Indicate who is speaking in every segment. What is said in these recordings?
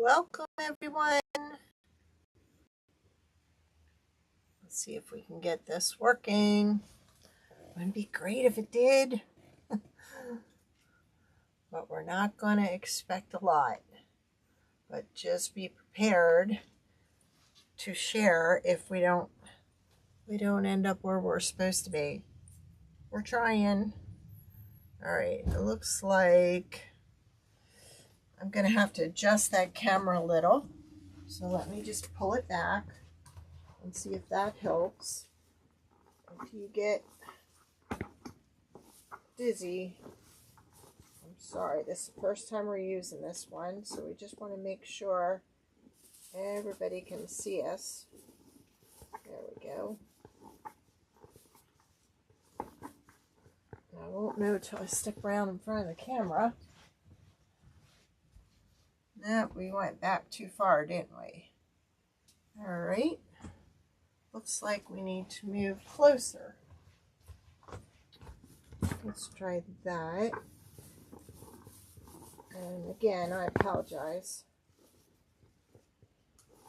Speaker 1: Welcome everyone. Let's see if we can get this working. Wouldn't be great if it did. But we're not going to expect a lot. But just be prepared to share if we don't end up where we're supposed to be. We're trying. All right, it looks like I'm going to have to adjust that camera a little. So let me just pull it back and see if that helps. If you get dizzy, I'm sorry, this is the first time we're using this one, so we just want to make sure everybody can see us. There we go. I won't know till I stick around in front of the camera. Nope, we went back too far, didn't we? All right. Looks like we need to move closer. Let's try that. And again, I apologize.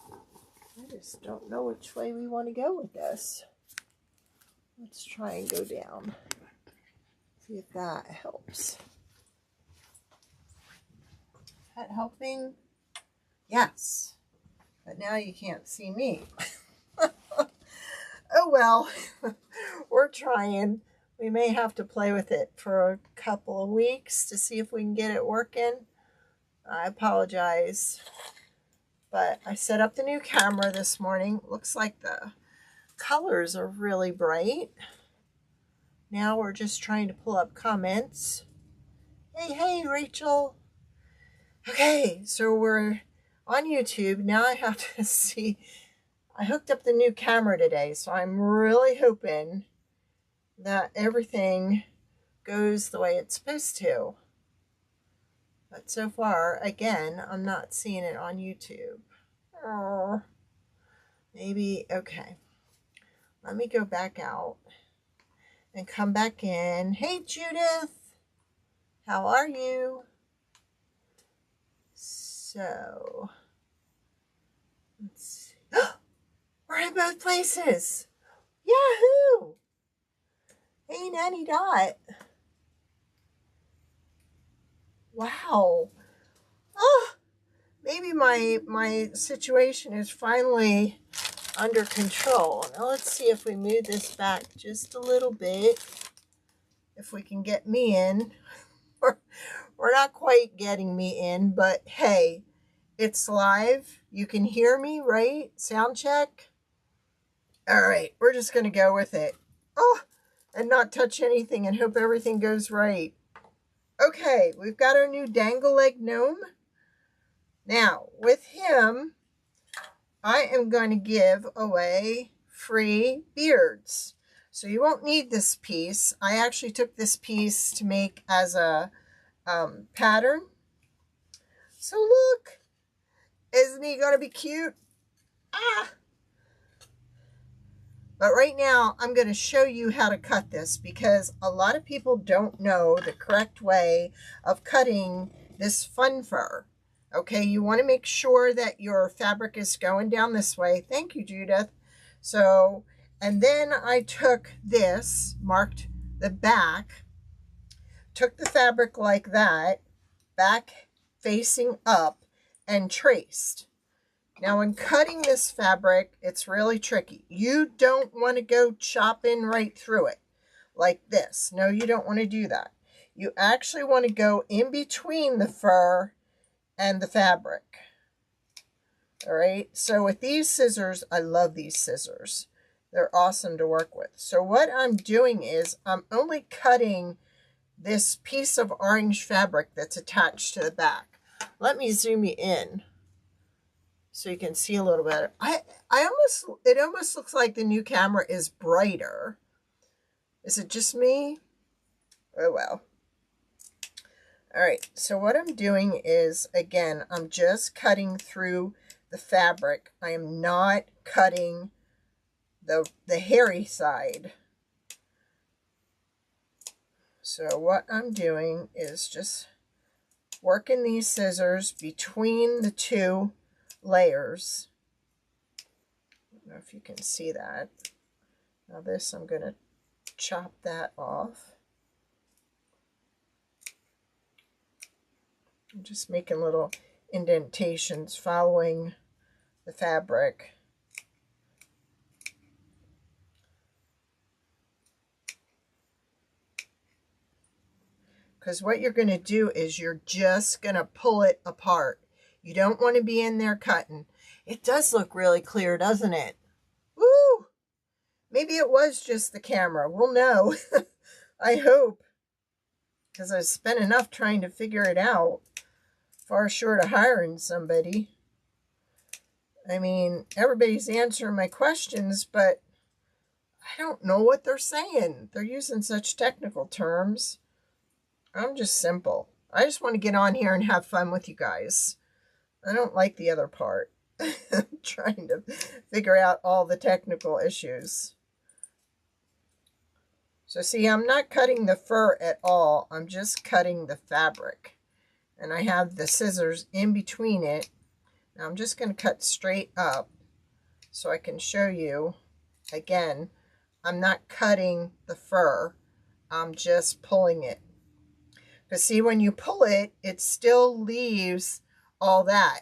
Speaker 1: I just don't know which way we want to go with this. Let's try and go down. See if that helps. Is that helping? Yes. But now you can't see me. Oh well, we're trying. We may have to play with it for a couple of weeks to see if we can get it working. I apologize. But I set up the new camera this morning. Looks like the colors are really bright. Now we're just trying to pull up comments. Hey, Rachel. Okay, so we're on YouTube. Now I have to see. I hooked up the new camera today, so I'm really hoping that everything goes the way it's supposed to. But so far, again, I'm not seeing it on YouTube. Oh, maybe, okay. Let me go back out and come back in. Hey, Judith. How are you? So, let's see. We're in both places. Yahoo! Hey, Nanny Dot. Wow. Oh, maybe my situation is finally under control. Now let's see if we move this back just a little bit. If we can get me in. We're not quite getting me in, but hey, it's live. You can hear me, right? Sound check. All right, we're just going to go with it. Oh, and not touch anything and hope everything goes right. Okay, we've got our new Dangle leg gnome. Now, with him, I am going to give away free beards. So you won't need this piece. I actually took this piece to make as a pattern. So look, isn't he going to be cute? Ah! But right now, I'm going to show you how to cut this because a lot of people don't know the correct way of cutting this fun fur. Okay, you want to make sure that your fabric is going down this way. Thank you, Judith. So, and then I took this, marked the back, took the fabric like that, back facing up, and traced. Now, when cutting this fabric, it's really tricky. You don't want to go chopping right through it like this. No, you don't want to do that. You actually want to go in between the fur and the fabric. All right. So with these scissors, I love these scissors. They're awesome to work with. So what I'm doing is I'm only cutting this piece of orange fabric that's attached to the back. Let me zoom you in so you can see a little better. It almost looks like the new camera is brighter. Is it just me? Oh well. All right, so what I'm doing is, again, I'm just cutting through the fabric. I am not cutting the hairy side. So what I'm doing is just working these scissors between the two layers. I don't know if you can see that. Now this, I'm going to chop that off. I'm just making little indentations following the fabric. Because what you're going to do is you're just going to pull it apart. You don't want to be in there cutting. It does look really clear, doesn't it? Woo! Maybe it was just the camera. We'll know. I hope. Because I've spent enough trying to figure it out. Far short of hiring somebody. I mean, everybody's answering my questions, but I don't know what they're saying. They're using such technical terms. I'm just simple. I just want to get on here and have fun with you guys. I don't like the other part. I'm trying to figure out all the technical issues. So see, I'm not cutting the fur at all. I'm just cutting the fabric. And I have the scissors in between it. Now I'm just going to cut straight up so I can show you. Again, I'm not cutting the fur. I'm just pulling it. Because see, when you pull it, it still leaves all that.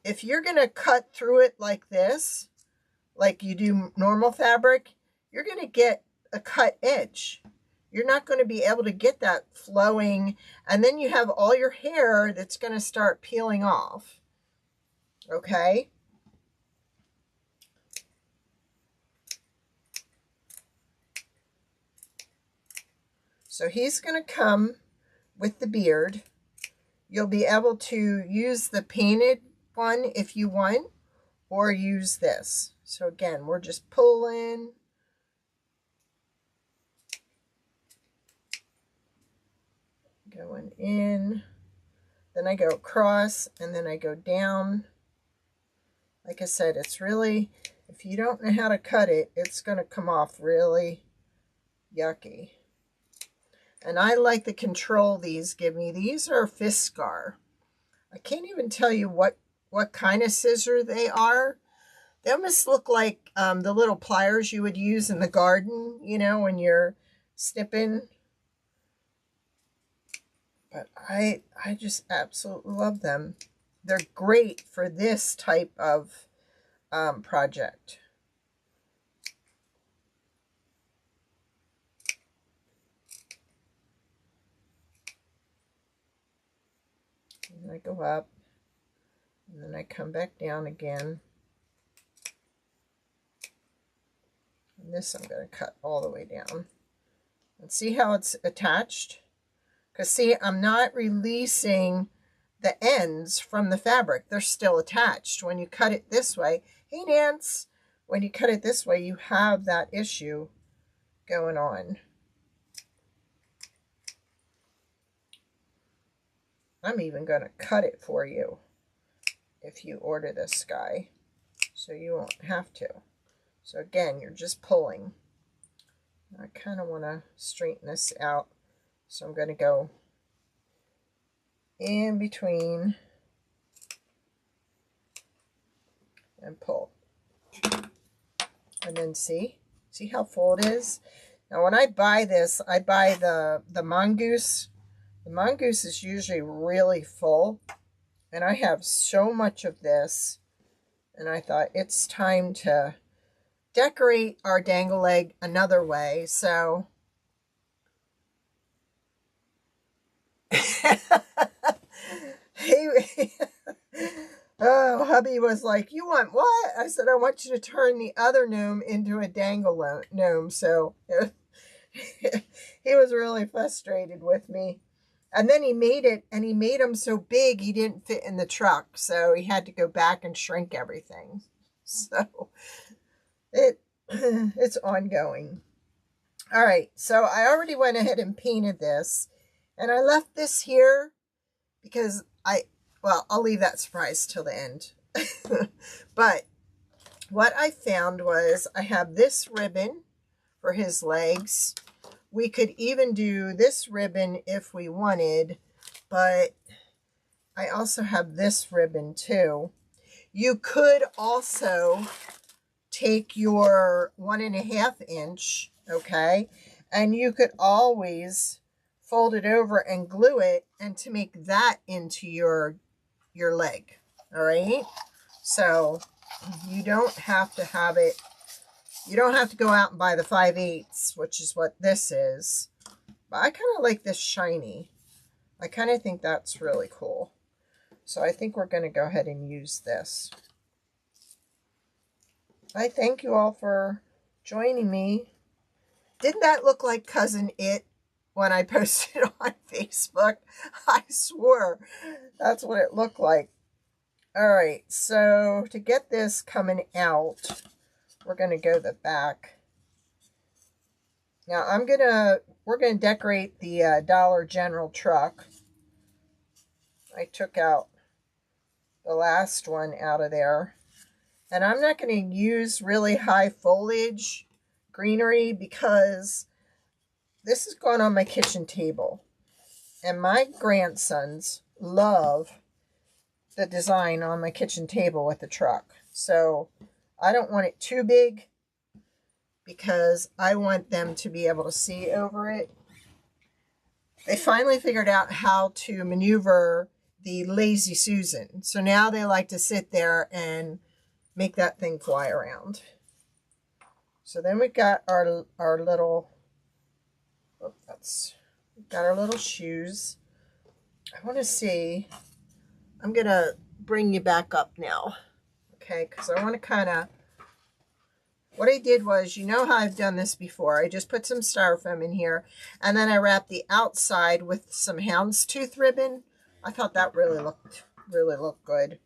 Speaker 1: If you're going to cut through it like this, like you do normal fabric, you're going to get a cut edge. You're not going to be able to get that flowing, and then you have all your hair that's going to start peeling off. Okay? So he's going to come with the beard. You'll be able to use the painted one if you want, or use this. So again, we're just pulling. Going in, then I go across, and then I go down. Like I said, it's really, if you don't know how to cut it, it's going to come off really yucky. And I like the control these give me. These are Fiskar. I can't even tell you what kind of scissor they are. They almost look like the little pliers you would use in the garden, you know, when you're snipping. But I just absolutely love them. They're great for this type of project. And I go up, and then I come back down again. And this I'm going to cut all the way down. And see how it's attached? Because see, I'm not releasing the ends from the fabric. They're still attached. When you cut it this way, hey Nance, when you cut it this way, you have that issue going on. I'm even going to cut it for you if you order this guy, so you won't have to. So again, you're just pulling. I kind of want to straighten this out. So I'm going to go in between and pull. And then see how full it is? Now when I buy this, I buy the mongoose. The mongoose is usually really full. And I have so much of this. And I thought it's time to decorate our dangle leg another way. So oh, hubby was like, you want what? I said, I want you to turn the other gnome into a dangle gnome. So he was really frustrated with me. And then he made it, and he made them so big he didn't fit in the truck. So he had to go back and shrink everything. So it's ongoing. All right, so I already went ahead and painted this. And I left this here because well, I'll leave that surprise till the end. But what I found was I have this ribbon for his legs. We could even do this ribbon if we wanted, but I also have this ribbon too. You could also take your 1.5 inch, okay, and you could always fold it over and glue it, and to make that into your leg. All right, so you don't have to have it, you don't have to go out and buy the 5/8, which is what this is. But I kind of like this shiny. I kind of think that's really cool. So I think we're going to go ahead and use this. I thank you all for joining me. Didn't that look like Cousin It when I posted on Facebook? I swore that's what it looked like. All right, so to get this coming out, we're going to go the back. Now we're going to decorate the Dollar General truck. I took out the last one out of there. And I'm not going to use really high foliage greenery because this is going on my kitchen table. And my grandsons love the design on my kitchen table with the truck. So I don't want it too big because I want them to be able to see over it. They finally figured out how to maneuver the Lazy Susan. So now they like to sit there and make that thing fly around. So then we've got our little, we've got our little shoes. I want to see, I'm going to bring you back up now, okay, because I want to kind of, what I did was, you know how I've done this before, I just put some styrofoam in here, and then I wrapped the outside with some houndstooth ribbon. I thought that really looked good.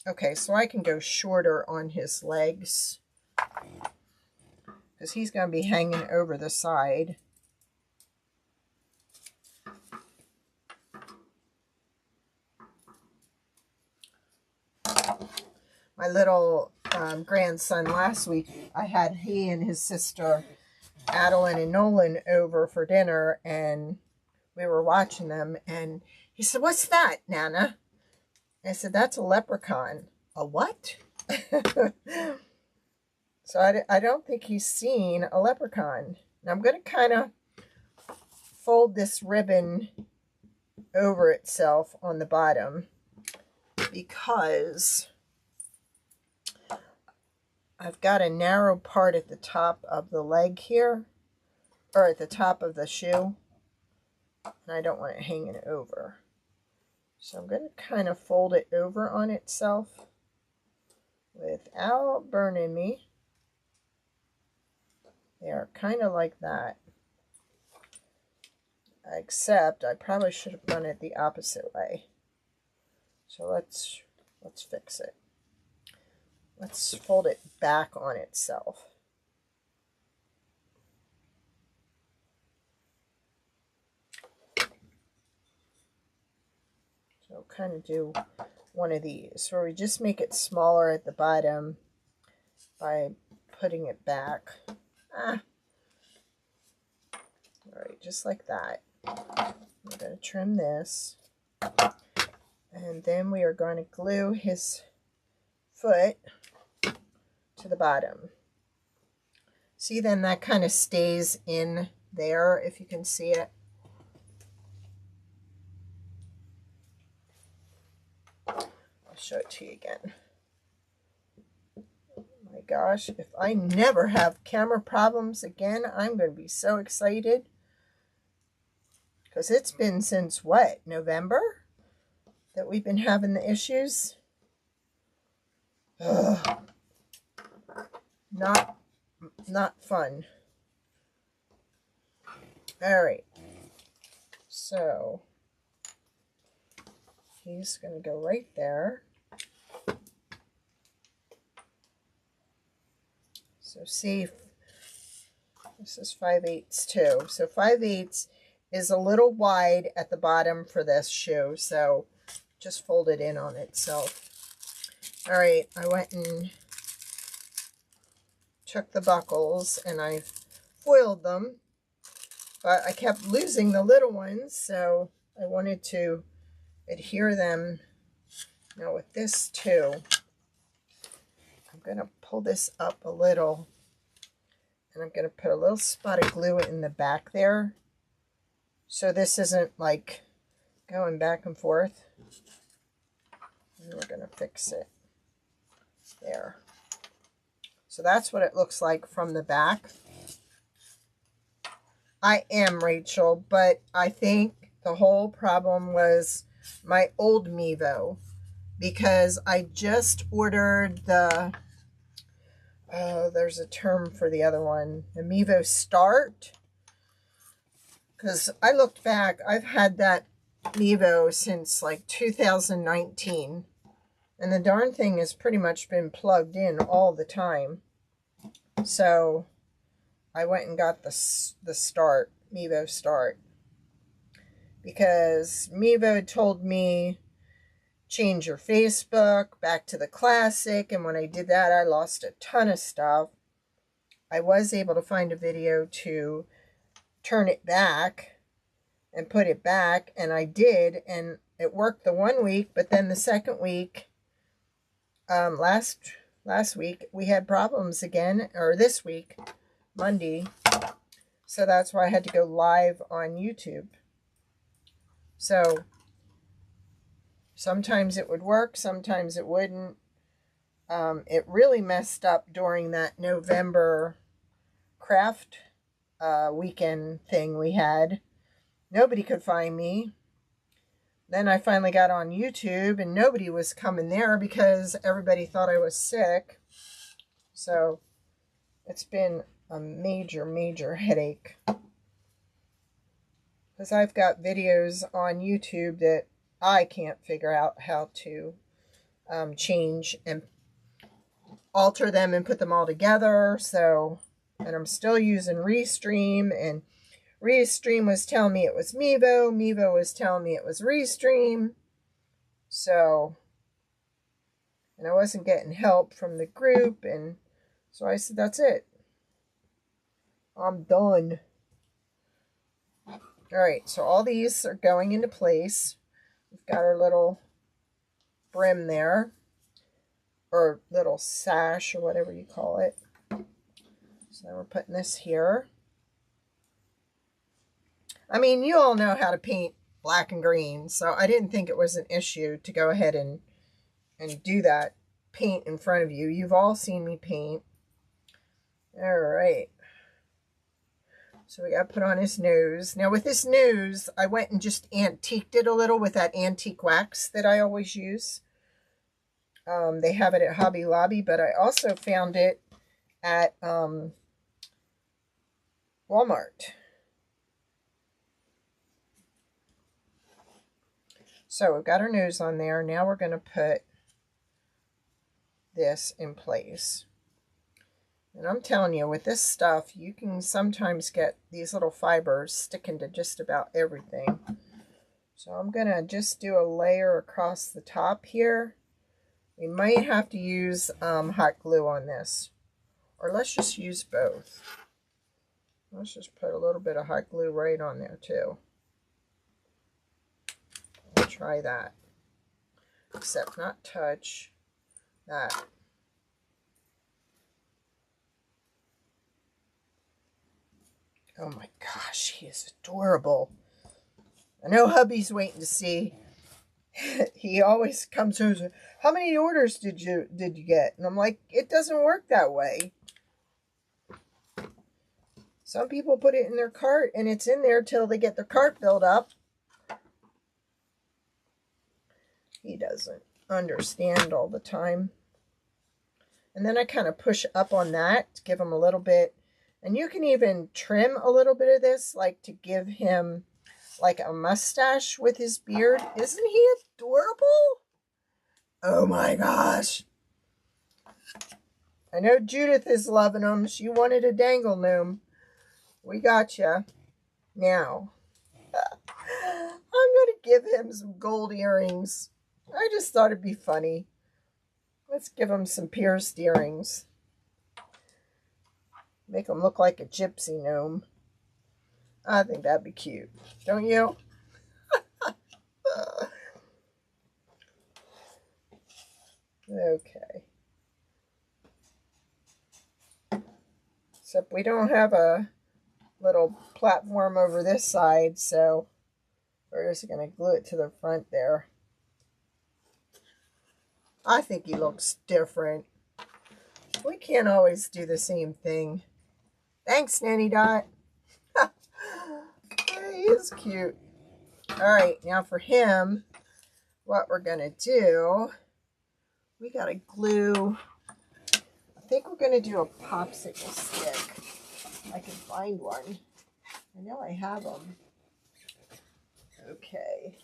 Speaker 1: Okay, so I can go shorter on his legs because he's going to be hanging over the side. My little grandson last week, I had he and his sister Adeline and Nolan over for dinner, and we were watching them, and he said, "What's that, Nana?" I said, "That's a leprechaun." "A what?" So I don't think he's seen a leprechaun. Now I'm going to kind of fold this ribbon over itself on the bottom because I've got a narrow part at the top of the leg here, or at the top of the shoe, and I don't want it hanging over. So I'm going to kind of fold it over on itself without burning me. They are kind of like that. Except I probably should have done it the opposite way. So let's fix it. Let's fold it back on itself. So kind of do one of these where we just make it smaller at the bottom by putting it back. All right, just like that. We're going to trim this, and then we are going to glue his foot to the bottom. See, then that kind of stays in there, if you can see it. I'll show it to you again. Oh my gosh, if I never have camera problems again, I'm going to be so excited. Because it's been since, what, November that we've been having the issues? Ugh. Not fun. All right. So he's going to go right there. So see, this is 5/8 too. So 5/8 is a little wide at the bottom for this shoe. So just fold it in on itself. All right, I went and took the buckles and I foiled them, but I kept losing the little ones, so I wanted to adhere them. Now with this too, I'm going to pull this up a little, and I'm going to put a little spot of glue in the back there, so this isn't like going back and forth. And we're going to fix it there. So that's what it looks like from the back. I am Rachel, but I think the whole problem was my old Mevo, because I just ordered the, there's a term for the other one, the Mevo Start. Because I looked back, I've had that Mevo since like 2019. And the darn thing has pretty much been plugged in all the time. So I went and got the Start, Mevo Start. Because Mevo told me, change your Facebook back to the classic. And when I did that, I lost a ton of stuff. I was able to find a video to turn it back and put it back, and I did, and it worked the 1 week, but then the second week, last week, we had problems again, or this week, Monday, so that's why I had to go live on YouTube. So sometimes it would work, sometimes it wouldn't. It really messed up during that November craft weekend thing we had. Nobody could find me. Then I finally got on YouTube, and nobody was coming there because everybody thought I was sick. So it's been a major headache, because I've got videos on YouTube that I can't figure out how to change and alter them and put them all together. So, and I'm still using Restream, and Restream was telling me it was Mevo. Mevo was telling me it was Restream. So, and I wasn't getting help from the group, and so I said, that's it. I'm done. Alright, so all these are going into place. We've got our little brim there, or little sash, or whatever you call it. So we're putting this here. I mean, you all know how to paint black and green, so I didn't think it was an issue to go ahead and do that. Paint in front of you. You've all seen me paint. Alright. So we got to put on his nose. Now with this nose, I went and just antiqued it a little with that antique wax that I always use. They have it at Hobby Lobby, but I also found it at Walmart. So we've got our nose on there. Now we're going to put this in place. And I'm telling you, with this stuff, you can sometimes get these little fibers sticking to just about everything. So I'm going to just do a layer across the top here. We might have to use hot glue on this. Or let's just use both. Let's just put a little bit of hot glue right on there too. I'll try that. Except not touch that. Oh my gosh, he is adorable. I know hubby's waiting to see. He always comes over and says, how many orders did you get? And I'm like, it doesn't work that way. Some people put it in their cart and it's in there till they get their cart filled up. He doesn't understand all the time. And then I kind of push up on that to give him a little bit. And you can even trim a little bit of this, like to give him like a mustache with his beard. Isn't he adorable? Oh my gosh. I know Judith is loving them. She wanted a Dangle gnome. We got you. Now, I'm going to give him some gold earrings. I just thought it'd be funny. Let's give him some pierced earrings. Make him look like a gypsy gnome. I think that'd be cute. Don't you? Okay. Except we don't have a little platform over this side, so we're just going to glue it to the front there. I think he looks different. We can't always do the same thing. Thanks, Nanny Dot. He is cute. All right, now for him, what we're going to do, we got to glue, I think we're going to do a popsicle stick. I can find one. I know I have them. Okay.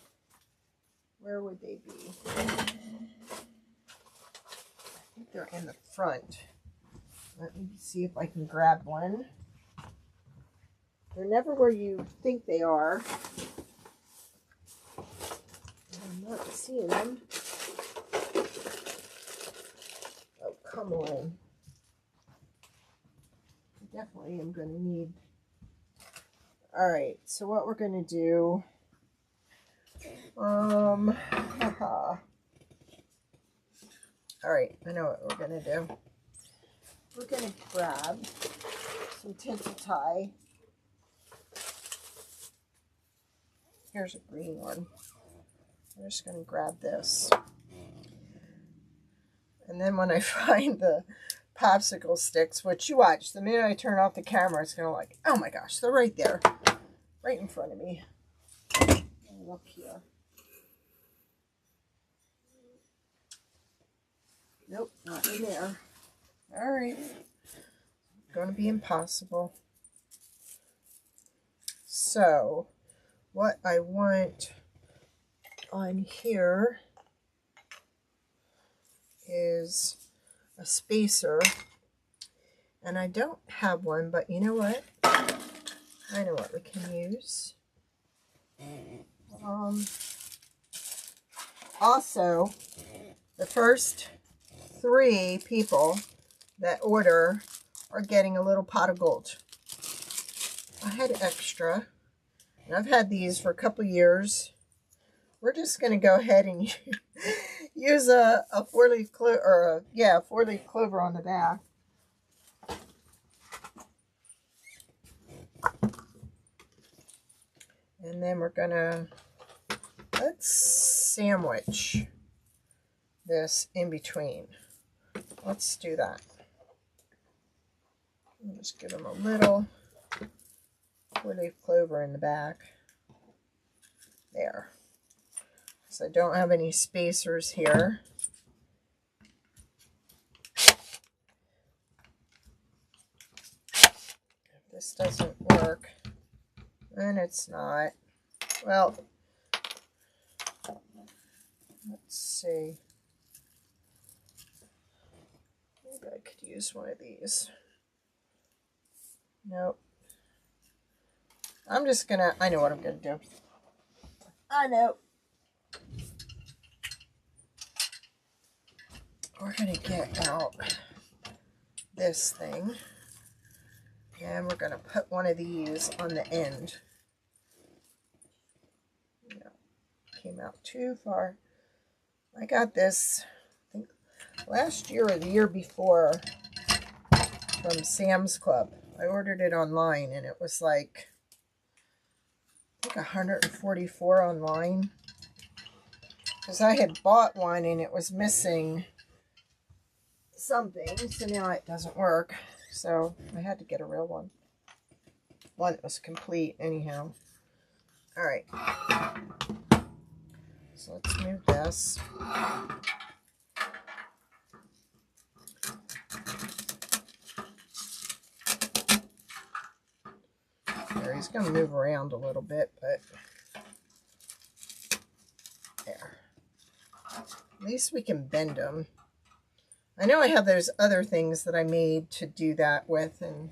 Speaker 1: Where would they be? I think they're in the front. Let me see if I can grab one. They're never where you think they are. I'm not seeing them. Oh, come on. I definitely am going to need... Alright, so what we're going to do... Alright, I know what we're going to do. We're going to grab some tinsel tie. Here's a green one. I'm just going to grab this. And then when I find the popsicle sticks, which you watch, the minute I turn off the camera, it's going to like, oh my gosh, they're right there. Right in front of me. Look here. Nope, not in there. Alright. Going to be impossible. So, what I want on here is a spacer. And I don't have one, but you know what? I know what we can use. Also, the first 3 people that order are getting a little pot of gold. I had extra, and I've had these for a couple years. We're just going to go ahead and use a 4-leaf clover, or a 4-leaf clover on the back. And then we're gonna, let's sandwich this in between. Let's do that. I'll just give them a little 4-leaf clover in the back. There. So I don't have any spacers here. If this doesn't work, and it's not. Well, let's see. Maybe I could use one of these. Nope. I'm just gonna, I know what I'm gonna do. I know. We're gonna get out this thing. And we're going to put one of these on the end. Yeah, came out too far. I got this, I think, last year or the year before from Sam's Club. I ordered it online and it was like, I think 144 online. Because I had bought one and it was missing something, so now it doesn't work. So I had to get a real one. One that was complete anyhow. Alright. So let's move this. There, he's going to move around a little bit, but there. At least we can bend them. I know I have those other things that I made to do that with, and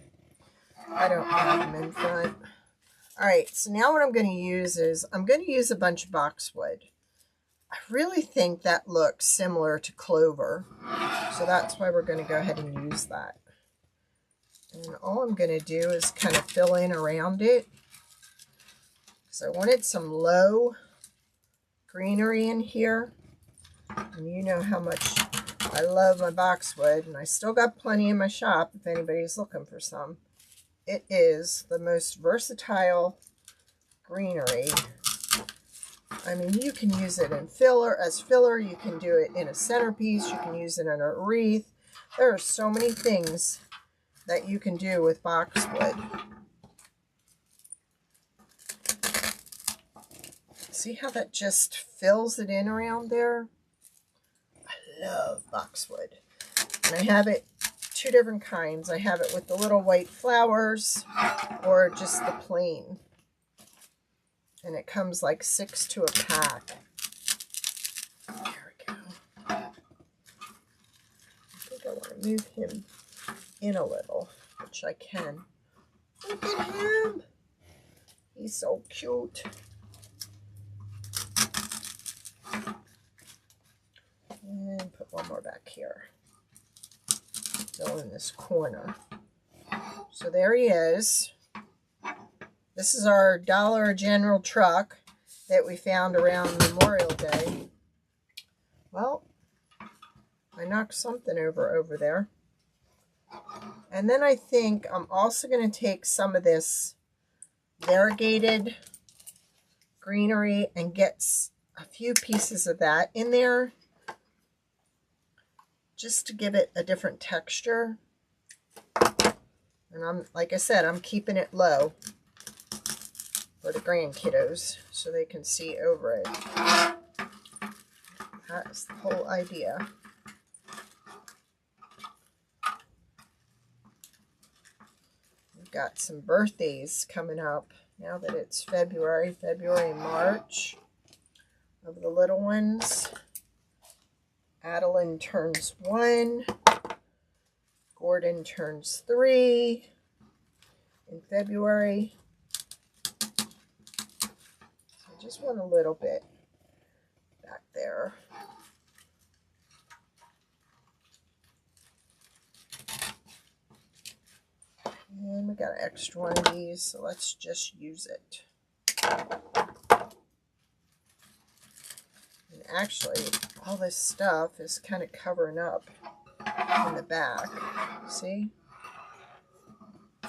Speaker 1: I don't have them in front. Alright, so now what I'm going to use is, I'm going to use a bunch of boxwood. I really think that looks similar to clover, so that's why we're going to go ahead and use that. And all I'm going to do is kind of fill in around it. So I wanted some low greenery in here, and you know how much I love my boxwood, and I still got plenty in my shop if anybody's looking for some. It is the most versatile greenery. I mean, you can use it in filler, you can do it in a centerpiece, you can use it in a wreath. There are so many things that you can do with boxwood. See how that just fills it in around there? I love boxwood. And I have it two different kinds. I have it with the little white flowers or just the plain. And it comes like 6 to a pack. There we go. I think I want to move him in a little, which I can. Look at him. He's so cute. And put one more back here. Fill in this corner. So there he is. This is our Dollar General truck that we found around Memorial Day. Well, I knocked something over there. And then I think I'm also going to take some of this variegated greenery and get a few pieces of that in there, just to give it a different texture. And like I said, I'm keeping it low for the grandkiddos so they can see over it. That is the whole idea. We've got some birthdays coming up now that it's February and March of the little ones. Adeline turns 1. Gordon turns 3 in February. So I just want a little bit back there. And we got an extra one of these, so let's just use it. And actually, all this stuff is kind of covering up in the back. See?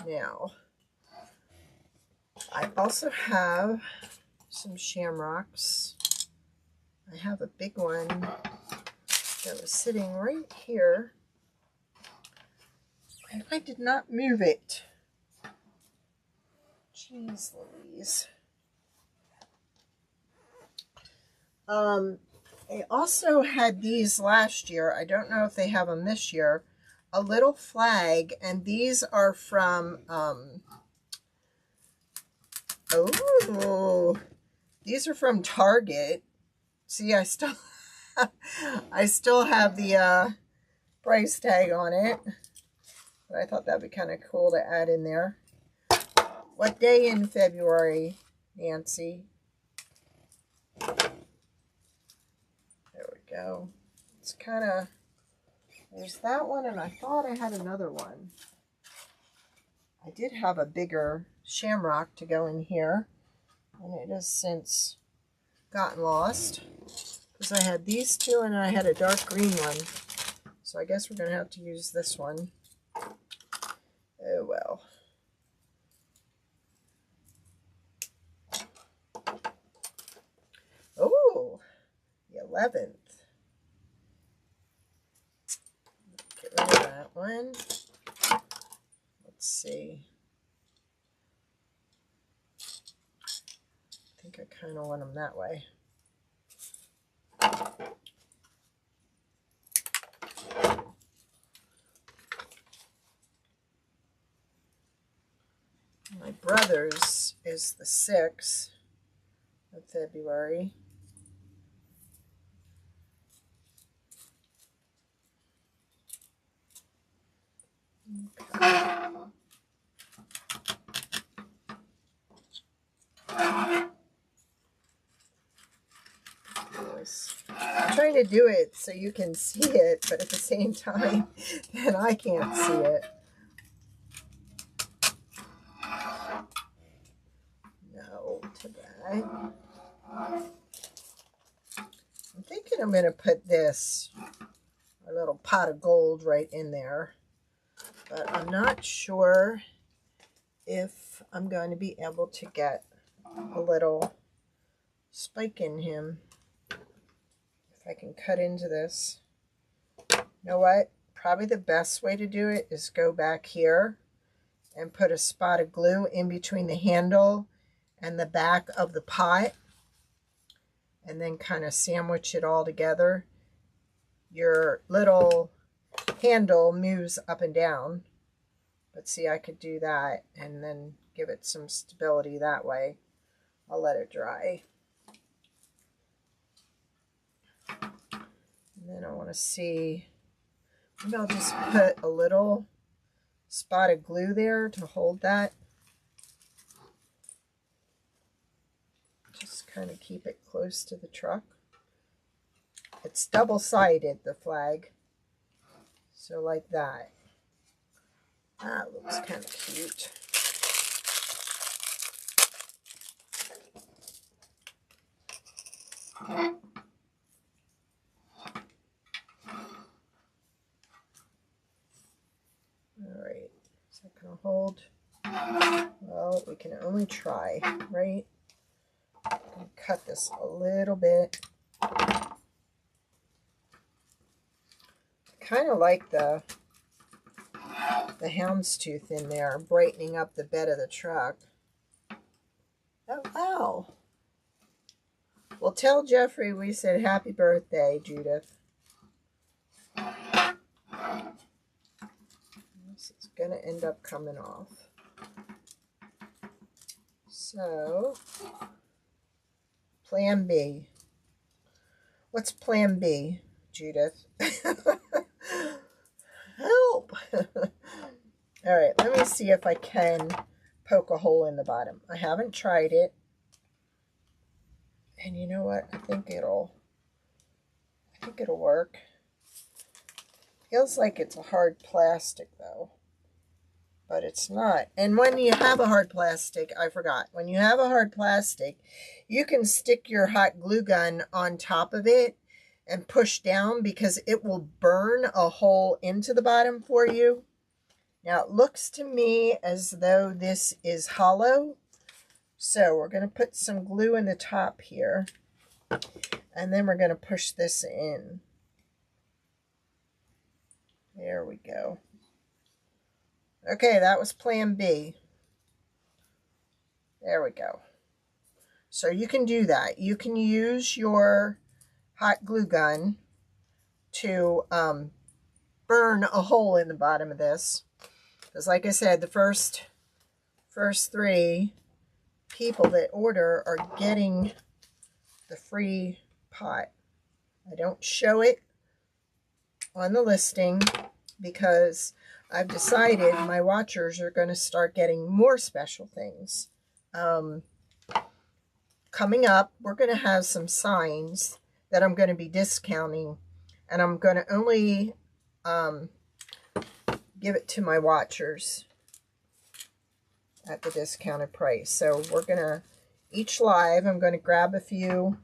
Speaker 1: Now, I also have some shamrocks. I have a big one that was sitting right here, and I did not move it. Jeez Louise. They also had these last year. I don't know if they have them this year. A little flag, and these are from, these are from Target. See, I still have the price tag on it, but I thought that'd be kind of cool to add in there. What day in February, Nancy? Go. It's kind of, there's that one, and I thought I had another one. I did have a bigger shamrock to go in here, and it has since gotten lost because I had these two and I had a dark green one. So I guess we're going to have to use this one. Oh well. Oh, the 11th. Get rid of that one. Let's see. I think I kind of want them that way. My brother's is the 6th of February. Okay. I'm trying to do it so you can see it, but at the same time, then I can't see it. No to that. I'm thinking I'm going to put this. I our little pot of gold right in there. But I'm not sure if I'm going to be able to get a little spike in him. If I can cut into this. You know what? Probably the best way to do it is go back here and put a spot of glue in between the handle and the back of the pot, and then kind of sandwich it all together. Your little handle moves up and down, but see, I could do that and then give it some stability that way. I'll let it dry. And then I want to see, maybe I'll just put a little spot of glue there to hold that. Just kind of keep it close to the truck. It's double-sided, the flag. So like that. That looks kind of cute. Alright, is that going to hold? Well, we can only try, right? I'm going to cut this a little bit. I kind of like the houndstooth in there, brightening up the bed of the truck. Oh, wow. Well, tell Jeffrey we said happy birthday, Judith. This is going to end up coming off. So, plan B. What's plan B, Judith? Help! All right, let me see if I can poke a hole in the bottom. I haven't tried it. And you know what? I think it'll work. Feels like it's a hard plastic though, but it's not. And when you have a hard plastic, I forgot. When you have a hard plastic, you can stick your hot glue gun on top of it and push down, because it will burn a hole into the bottom for you. Now it looks to me as though this is hollow. So we're going to put some glue in the top here, and then we're going to push this in. There we go. Okay, that was plan B. There we go. So you can do that. You can use your hot glue gun to burn a hole in the bottom of this. Because like I said, the first 3 people that order are getting the free pot. I don't show it on the listing because I've decided my watchers are going to start getting more special things. Coming up, we're going to have some signs that I'm going to be discounting, and I'm going to only give it to my watchers at the discounted price. So we're going to, each live, I'm going to grab a few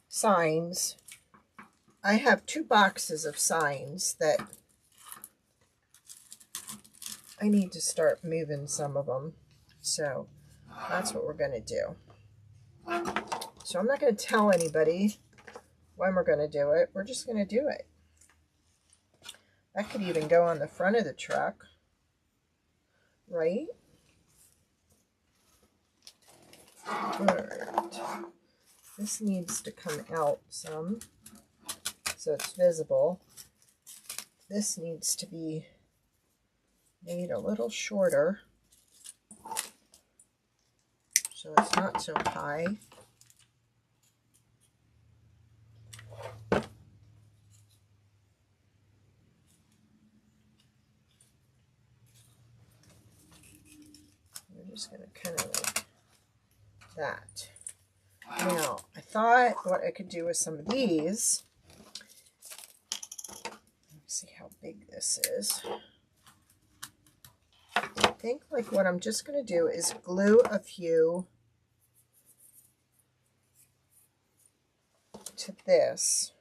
Speaker 1: signs. I have 2 boxes of signs that I need to start moving some of them. So that's what we're going to do. So I'm not going to tell anybody when we're going to do it. We're just going to do it. That could even go on the front of the truck, right? All right. This needs to come out some so it's visible. This needs to be made a little shorter so it's not so high. We're just going to kind of like that. Now, I thought what I could do with some of these, let's see how big this is. I think like what I'm just going to do is glue a few to this.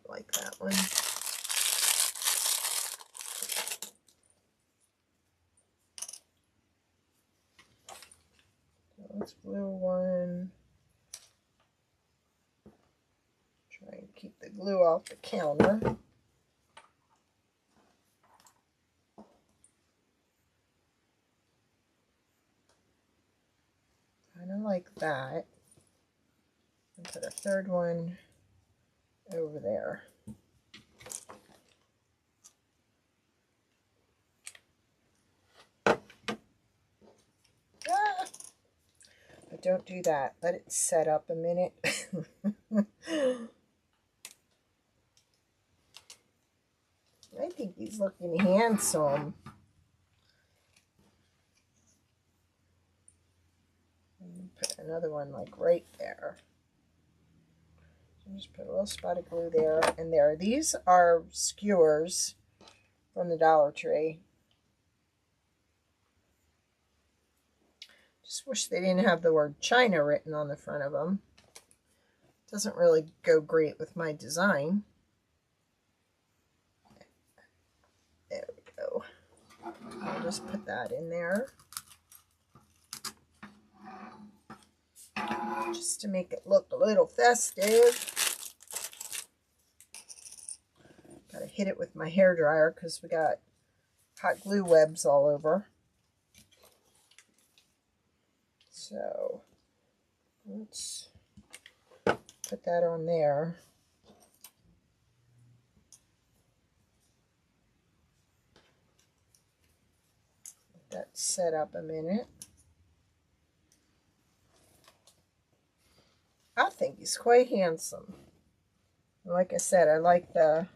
Speaker 1: like that one. So let's glue one. Try and keep the glue off the counter. Kind of like that. And put a third one over there. Ah! But don't do that. Let it set up a minute. I think he's looking handsome. And put another one like right there. So just put a little spot of glue there and there. These are skewers from the Dollar Tree. Just wish they didn't have the word China written on the front of them. Doesn't really go great with my design. There we go. I'll just put that in there. Just to make it look a little festive. Gotta hit it with my hairdryer because we got hot glue webs all over. So let's put that on there. Let that set up a minute. I think he's quite handsome. Like I said, I like the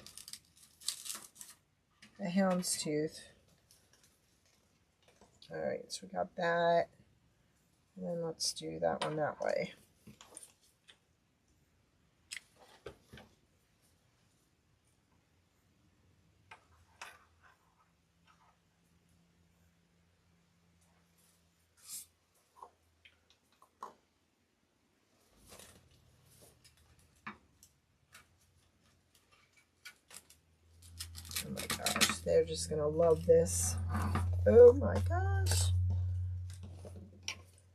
Speaker 1: houndstooth. Alright, so we got that. And then let's do that one that way. Oh my gosh, they're just gonna love this. Oh my gosh.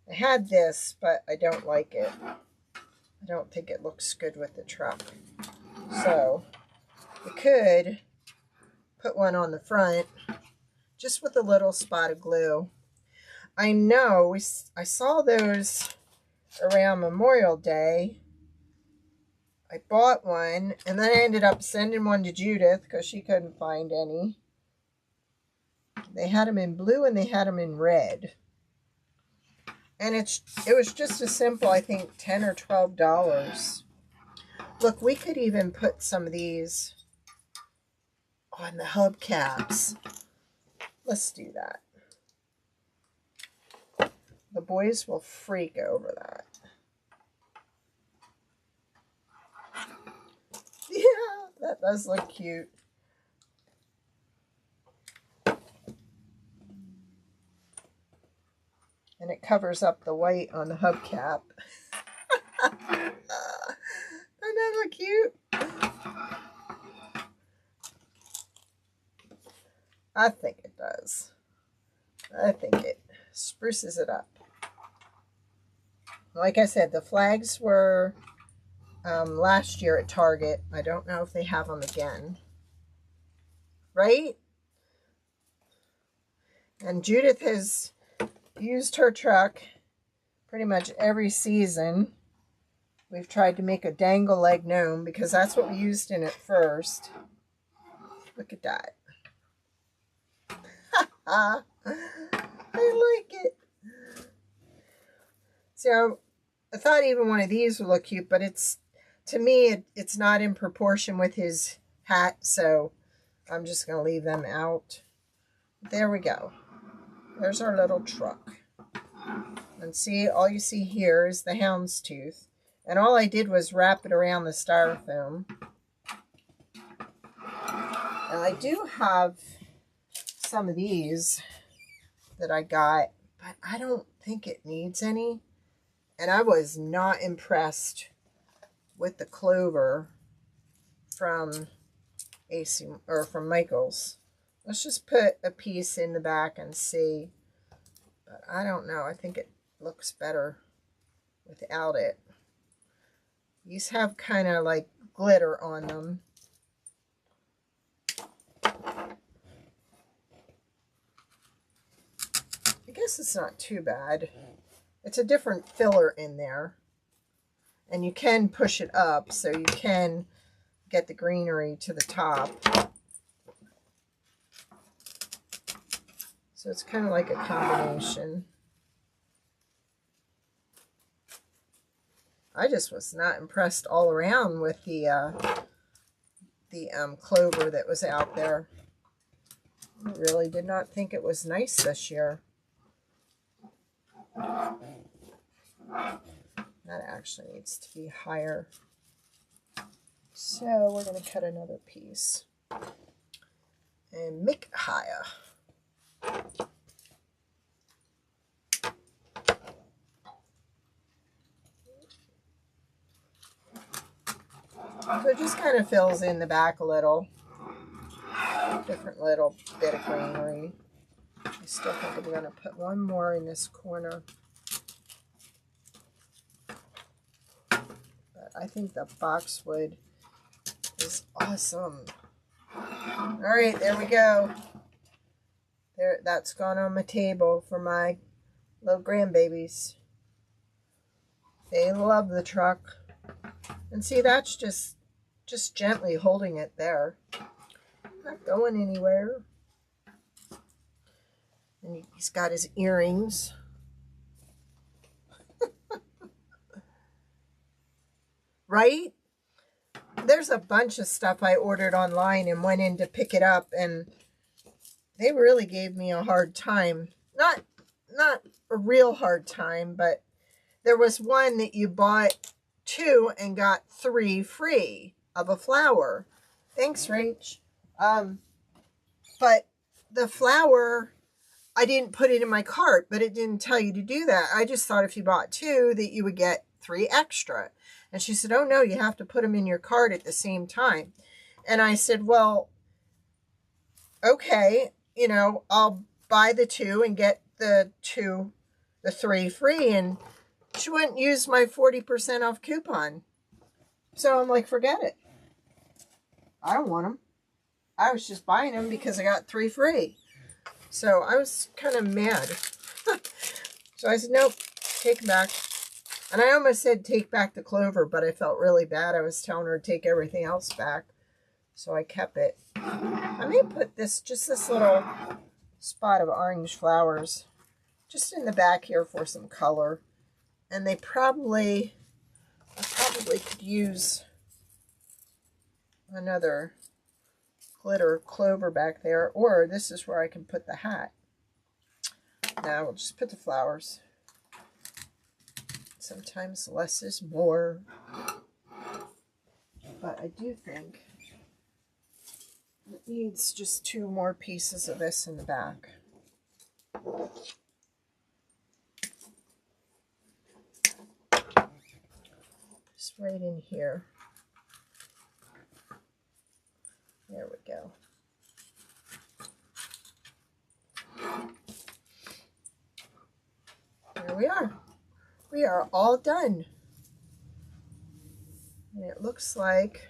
Speaker 1: I had this, but I don't like it. I don't think it looks good with the truck. So, we could put one on the front, just with a little spot of glue. I know, I saw those around Memorial Day. I bought one, and then I ended up sending one to Judith because she couldn't find any. They had them in blue and they had them in red. And it was just a simple, I think, $10 or $12. Look, we could even put some of these on the hubcaps. Let's do that. The boys will freak over that. Yeah, that does look cute. And it covers up the white on the hubcap. Doesn't that look cute? I think it does. I think it spruces it up. Like I said, the flags were last year at Target. I don't know if they have them again. Right? And Judith has used her truck pretty much every season. We've tried to make a dangle leg gnome because that's what we used in it first. Look at that. I like it. So I thought even one of these would look cute, but to me it's not in proportion with his hat, so I'm just going to leave them out. There we go. There's our little truck. And see, all you see here is the houndstooth. And all I did was wrap it around the styrofoam. And I do have some of these that I got, but I don't think it needs any. And I was not impressed with the clover from AC or from Michael's. Let's just put a piece in the back and see. But I don't know. I think it looks better without it. These have kind of like glitter on them. I guess it's not too bad. It's a different filler in there. And you can push it up so you can get the greenery to the top. So it's kind of like a combination. I just was not impressed all around with the clover that was out there. I really did not think it was nice this year. That actually needs to be higher. So we're going to cut another piece and make it higher. So it just kind of fills in the back a little. Different little bit of greenery. I still think I'm going to put one more in this corner. But I think the boxwood is awesome. All right, there we go. There, that's gone on my table for my little grandbabies. They love the truck. And see, that's just gently holding it there. Not going anywhere. And he's got his earrings. Right? There's a bunch of stuff I ordered online and went in to pick it up, and they really gave me a hard time. Not a real hard time, but there was one that you bought 2 and got 3 free of a flower. Thanks, Rach. But the flower, I didn't put it in my cart, but it didn't tell you to do that. I just thought if you bought 2 that you would get 3 extra. And she said, oh no, you have to put them in your cart at the same time. And I said, well, okay, you know, I'll buy the 2 and get the 3 free. And she wouldn't use my 40% off coupon. So I'm like, forget it. I don't want them. I was just buying them because I got 3 free. So I was kind of mad. So I said, nope, take them back. And I almost said take back the clover, but I felt really bad. I was telling her to take everything else back. So I kept it. I may put just this little spot of orange flowers just in the back here for some color. And I probably could use another glitter clover back there, or this is where I can put the hat. Now we'll just put the flowers. Sometimes less is more, but I do think it needs just 2 more pieces of this in the back. Just right in here. There we go. There we are. We are all done. And it looks like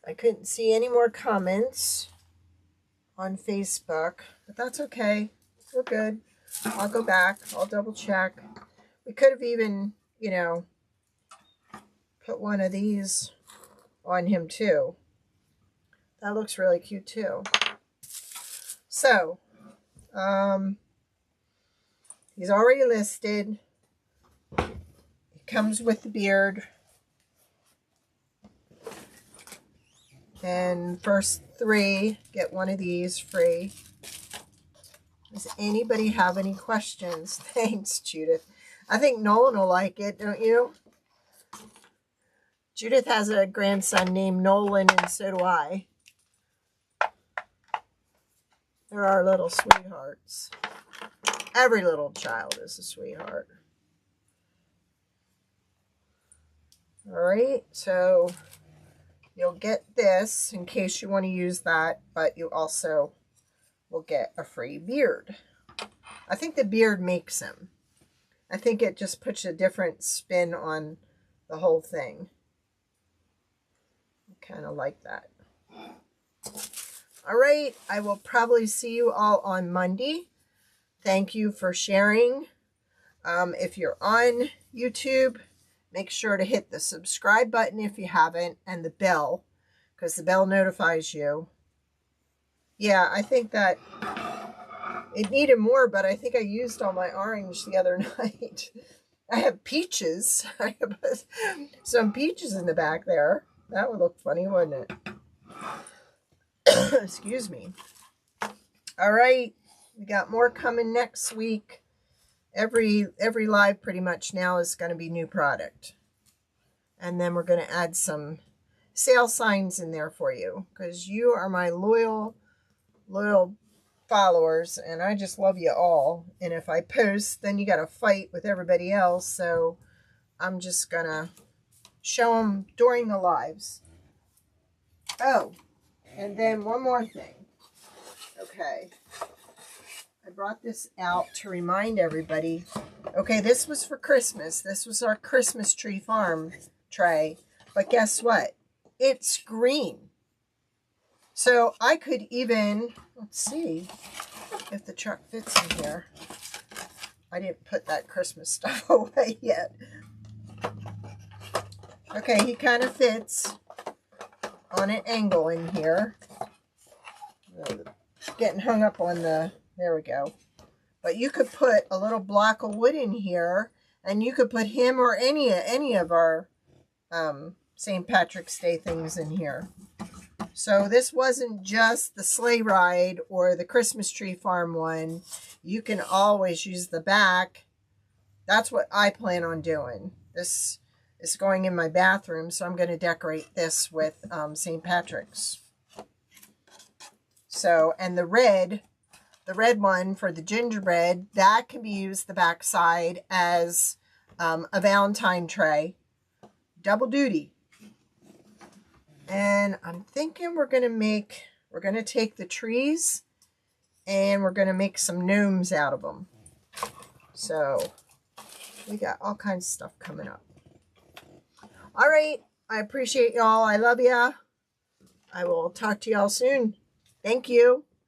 Speaker 1: I couldn't see any more comments on Facebook, but that's okay. We're good. I'll go back. I'll double check. We could have even, you know, put one of these on him too. That looks really cute too. So, he's already listed. It comes with the beard. And first 3 get one of these free. Does anybody have any questions? Thanks, Judith. I think Nolan will like it, don't you? Judith has a grandson named Nolan, and so do I. They're our little sweethearts. Every little child is a sweetheart. All right, so you'll get this in case you want to use that, but you also will get a free beard. I think the beard makes him. I think it just puts a different spin on the whole thing. I kind of like that. All right, I will probably see you all on Monday. Thank you for sharing. If you're on YouTube, make sure to hit the subscribe button if you haven't, and the bell, because the bell notifies you. Yeah, I think that it needed more, but I think I used all my orange the other night. I have peaches. I have some peaches in the back there. That would look funny, wouldn't it? Excuse me. All right, we got more coming next week. Every live pretty much now is going to be new product. And then we're going to add some sale signs in there for you, because you are my loyal followers, and I just love you all. And if I post, then you got to fight with everybody else. So I'm just going to show them during the lives. Oh, and then one more thing. Okay. I brought this out to remind everybody. Okay, this was for Christmas. This was our Christmas tree farm tray. But guess what? It's green. So I could even, let's see if the truck fits in here. I didn't put that Christmas stuff away yet. Okay, he kind of fits on an angle in here. Getting hung up on the, there we go. But you could put a little block of wood in here, and you could put him or any of our St. Patrick's Day things in here. So this wasn't just the sleigh ride or the Christmas tree farm one. You can always use the back. That's what I plan on doing. This is going in my bathroom, so I'm going to decorate this with St. Patrick's. So, and the red one for the gingerbread, that can be used the back side as a Valentine tray. Double duty. And I'm thinking we're going to take the trees and we're going to make some gnomes out of them. So we got all kinds of stuff coming up. All right. I appreciate y'all. I love ya. I will talk to y'all soon. Thank you.